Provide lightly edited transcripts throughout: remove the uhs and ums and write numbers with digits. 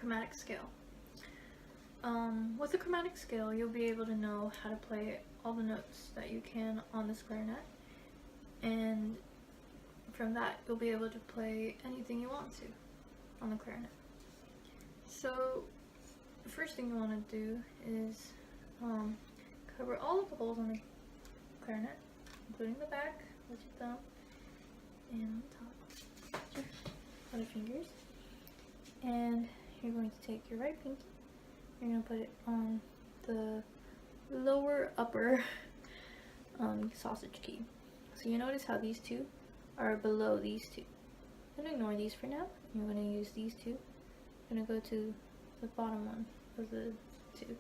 chromatic scale. With the chromatic scale, you'll be able to know how to play all the notes that you can on this clarinet, and from that you'll be able to play anything you want to on the clarinet. So the first thing you want to do is cover all of the holes on the clarinet, including the back with your thumb and the top with your other fingers. And you're going to take your right pinky, you're going to put it on the lower upper sausage key. So you notice how these two are below these two. I'm going to ignore these for now. You're going to use these two. I'm going to go to the bottom one of the two.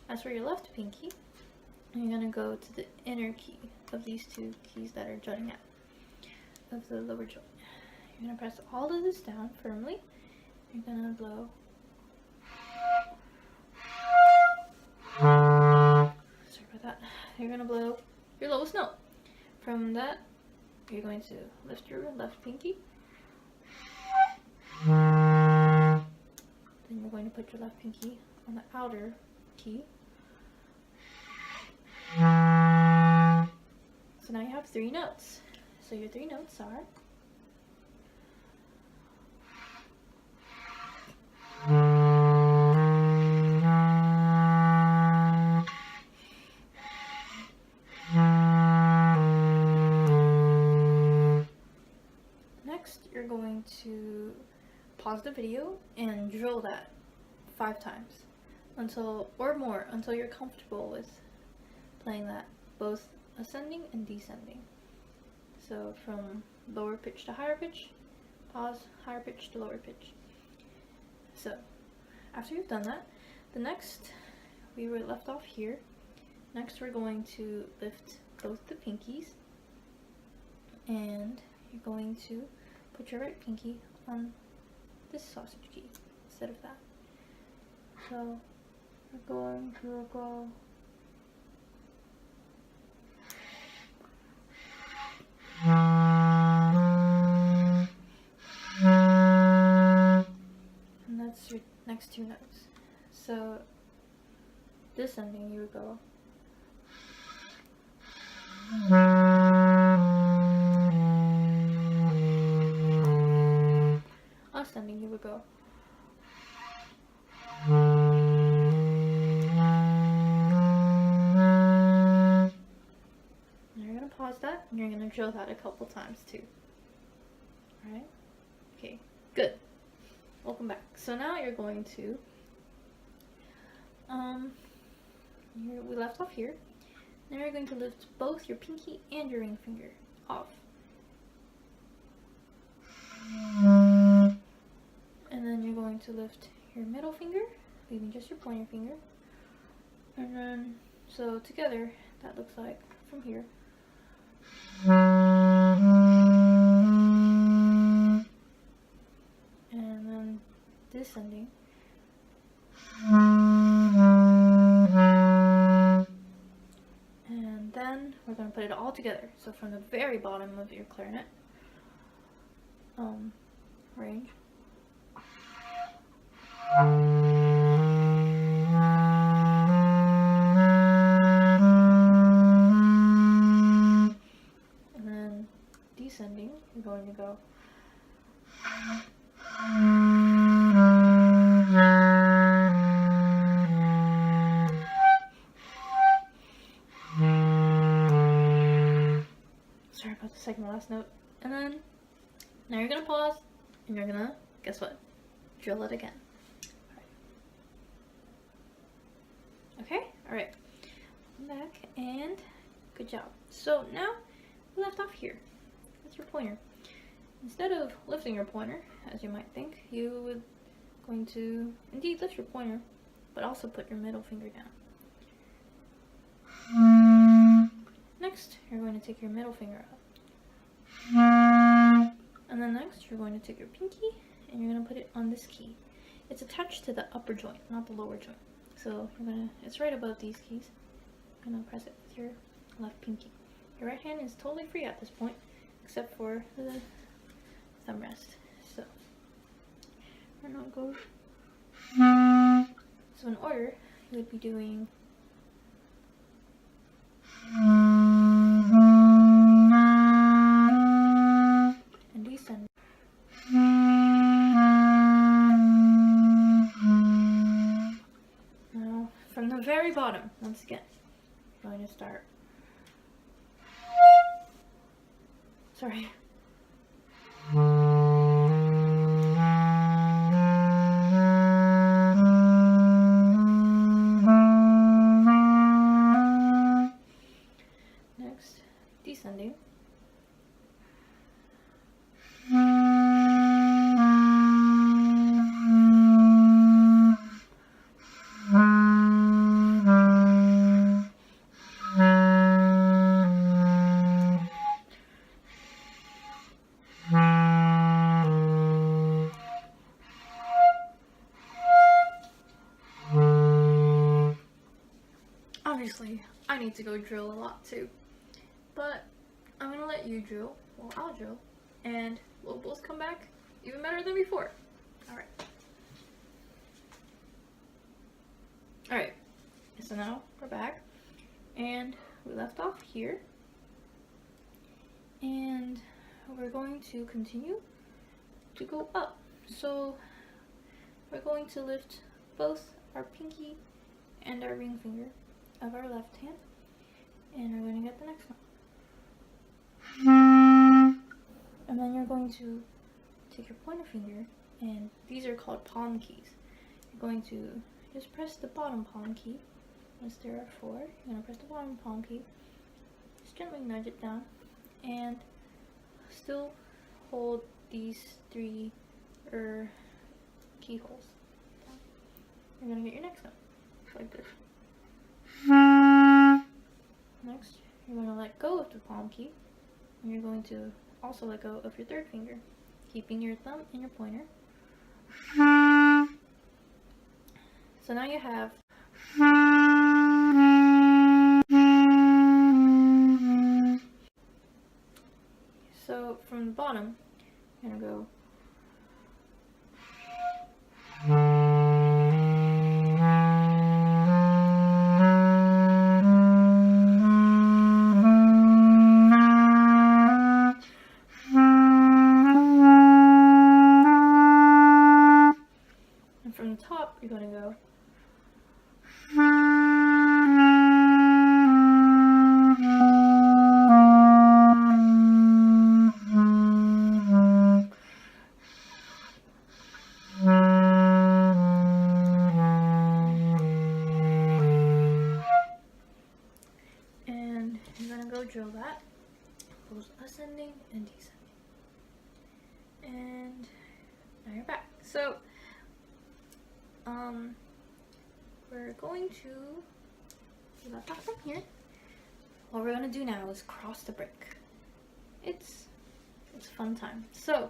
As for your left pinky, you're going to go to the inner key of these two keys that are jutting out of the lower joint. You're going to press all of this down firmly. You're going to blow. Sorry about that. You're going to blow your lowest note. From that, you're going to lift your left pinky. Then you're going to put your left pinky on the outer key. So now you have 3 notes. So your 3 notes are next, you're going to pause the video and drill that 5 times until you're comfortable with playing that both ascending and descending. So from lower pitch to higher pitch, pause, higher pitch to lower pitch. So after you've done that, we were left off here. Next we're going to lift both the pinkies, and you're going to put your right pinky on this sausage key instead of that. So we're going to go and that's your next 2 notes. So descending, you would go ascending, you would go. You're going to pause that, and you're going to drill that a couple times too. Alright? Okay, good. Welcome back. So now you're going to, we left off here. Now you're going to lift both your pinky and your ring finger off. And then you're going to lift your middle finger, leaving just your pointer finger. And then, so together, that looks like from here. And then descending. And then we're going to put it all together. So from the very bottom of your clarinet range. And then descending, you're going to go. Sorry about the second to last note. And then now you're gonna pause and you're gonna, guess what? Drill it again. Okay, alright. Come back and good job. So now we left off here. That's your pointer. Instead of lifting your pointer, as you might think, you would going to indeed lift your pointer, but also put your middle finger down. Next, you're going to take your middle finger up. And then next, you're going to take your pinky and you're going to put it on this key. It's attached to the upper joint, not the lower joint. So it's right above these keys. You're going to press it with your left pinky. Your right hand is totally free at this point, except for the thumb rest. So we're not going order, you would be doing and descending. Now, from the very bottom, once again, I'm going to start. Sorry. Next, descending. Obviously, I need to go drill a lot too, but I'm gonna let you drill, well, I'll drill, and we'll both come back even better than before. Alright. Alright, so now we're back, and we left off here, and we're going to continue to go up. So we're going to lift both our pinky and our ring finger of our left hand, and we're going to get the next one. And then you're going to take your pointer finger, and these are called palm keys. You're going to just press the bottom palm key, as there are four. You're going to press the bottom palm key, just gently nudge it down, and still hold these three keyholes. You're going to get your next one, like this. Next, you're going to let go of the palm key, and you're going to also let go of your third finger, keeping your thumb and your pointer. So now you have so from the bottom, you're going to go from the top, you're going to go and you're going to go drill that, both ascending and descending. And now you're back. So we're going to do that back from here. What we're going to do now is cross the break. It's a fun time. So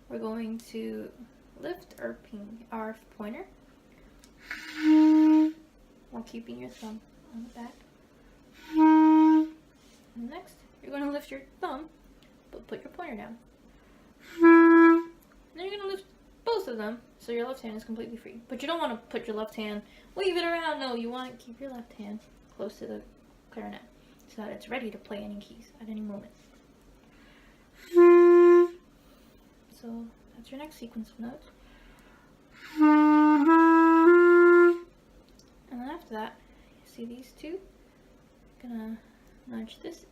we're going to lift our pointer while keeping your thumb on the back. And next, you're going to lift your thumb, but put your pointer down. And then you're going to lift both of them, so your left hand is completely free. But you don't want to put your left hand, wave it around. No, you want to keep your left hand close to the clarinet so that it's ready to play any keys at any moment. So that's your next sequence of notes. And then after that, you see these two? I'm gonna nudge this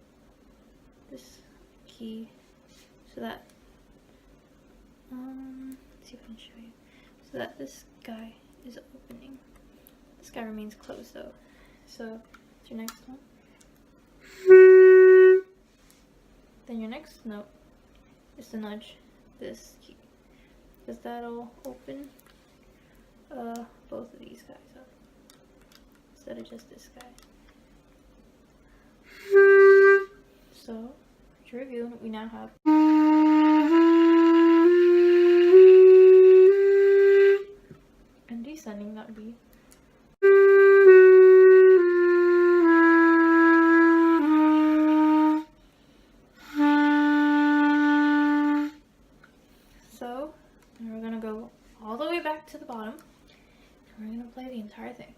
key so that let's see if I can show you. So that this guy is opening. This guy remains closed though. So that's your next one. Then your next note is to nudge this key, because that'll open both of these guys up instead of just this guy. So to review, we now have and descending, that would be so. And we're gonna go all the way back to the bottom, and we're gonna play the entire thing.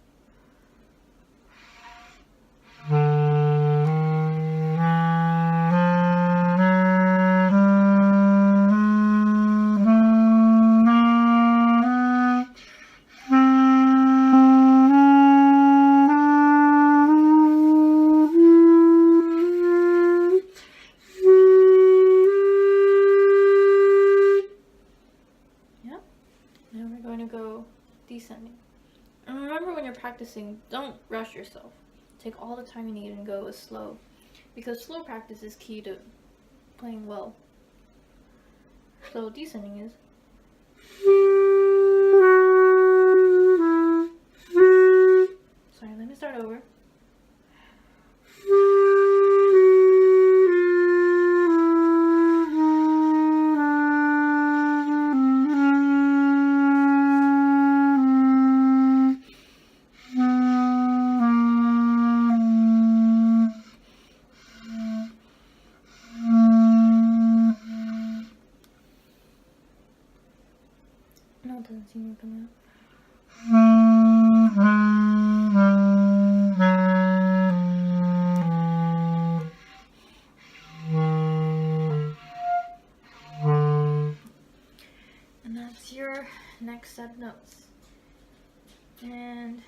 Now we're going to go descending. And remember, when you're practicing, don't rush yourself. Take all the time you need and go slow, because slow practice is key to playing well. So descending is. Sorry, let me start over. No, it doesn't seem to come out. And that's your next set of notes. And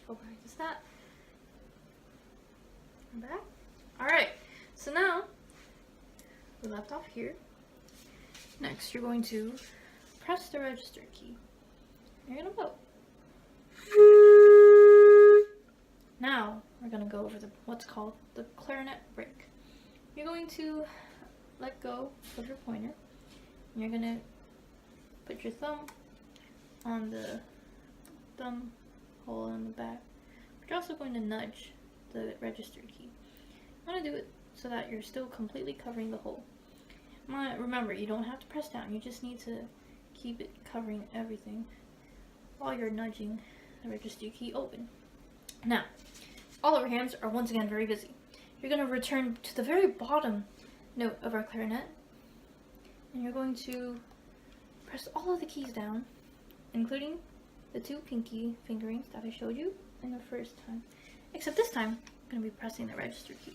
go practice that. I'm back. Alright, so now we left off here. Next, you're going to press the register key. You're going to blow. Now, we're going to go over what's called the clarinet break. You're going to let go of your pointer. And you're going to put your thumb on the thumb hole in the back. But you're also going to nudge the register key. You want to do it so that you're still completely covering the hole. Remember, you don't have to press down. You just need to keep it covering everything while you're nudging the register key open. Now, all of our hands are once again very busy. You're going to return to the very bottom note of our clarinet, and you're going to press all of the keys down, including the two pinky fingerings that I showed you in the first time. Except this time, I'm going to be pressing the register key.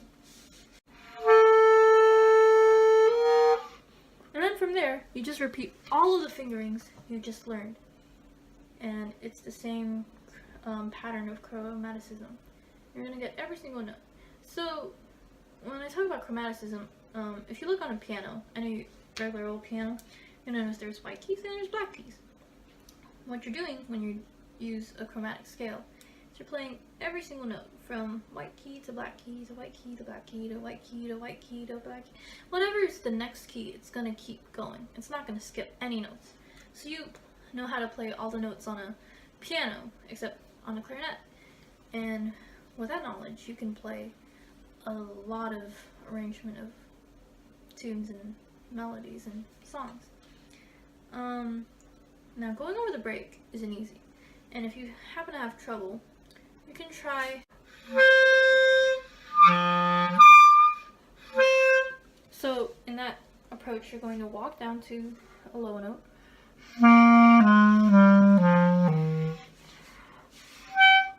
And then from there, you just repeat all of the fingerings you just learned. And it's the same pattern of chromaticism. You're going to get every single note. So, when I talk about chromaticism, if you look on a piano, any regular old piano, you'll notice there's white keys and there's black keys. What you're doing when you use a chromatic scale is you're playing every single note from white key to black key to white key to black key to white key to white key to black key. Whatever is the next key, it's going to keep going. It's not going to skip any notes. So you know how to play all the notes on a piano, except on a clarinet. And with that knowledge, you can play a lot of arrangement of tunes and melodies and songs. Now, going over the break isn't easy. And if you happen to have trouble, you can try. So, in that approach, you're going to walk down to a low note.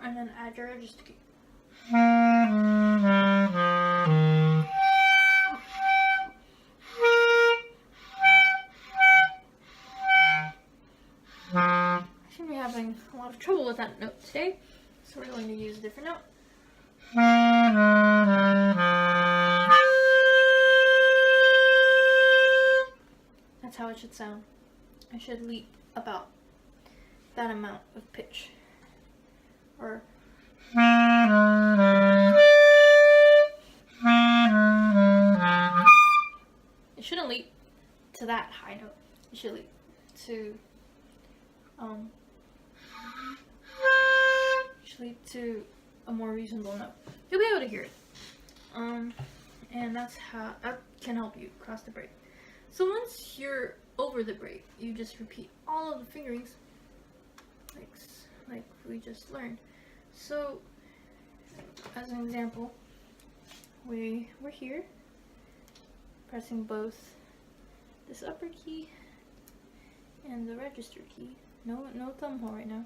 And then add your register key. I seem to be having a lot of trouble with that note today, so we're going to use a different note. That's how it should sound. I should leap about that amount of pitch. Or it shouldn't leap to that high note. It should leap to a more reasonable note. You'll be able to hear it. And that's how that can help you cross the break. So once you're over the break, you just repeat all of the fingerings like we just learned. So as an example, we're here pressing both this upper key and the register key. No thumb hole right now.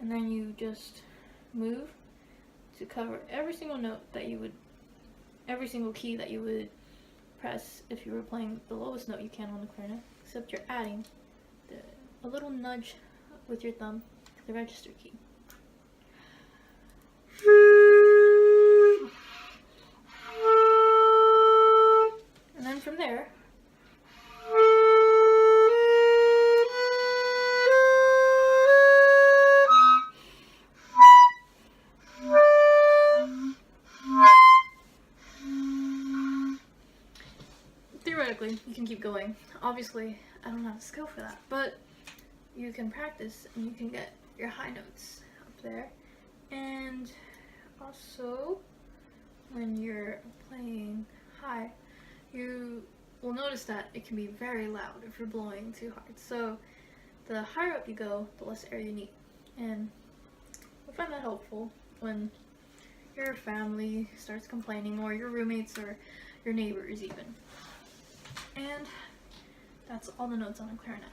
And then you just move to cover every single note that you would, every single key that you would press if you were playing the lowest note you can on the clarinet, except you're adding a little nudge with your thumb to the register key. And then from there, you can keep going. Obviously, I don't have the skill for that, but you can practice and you can get your high notes up there. And also, when you're playing high, you will notice that it can be very loud if you're blowing too hard. So the higher up you go, the less air you need. And I find that helpful when your family starts complaining, or your roommates or your neighbors even. And that's all the notes on a clarinet.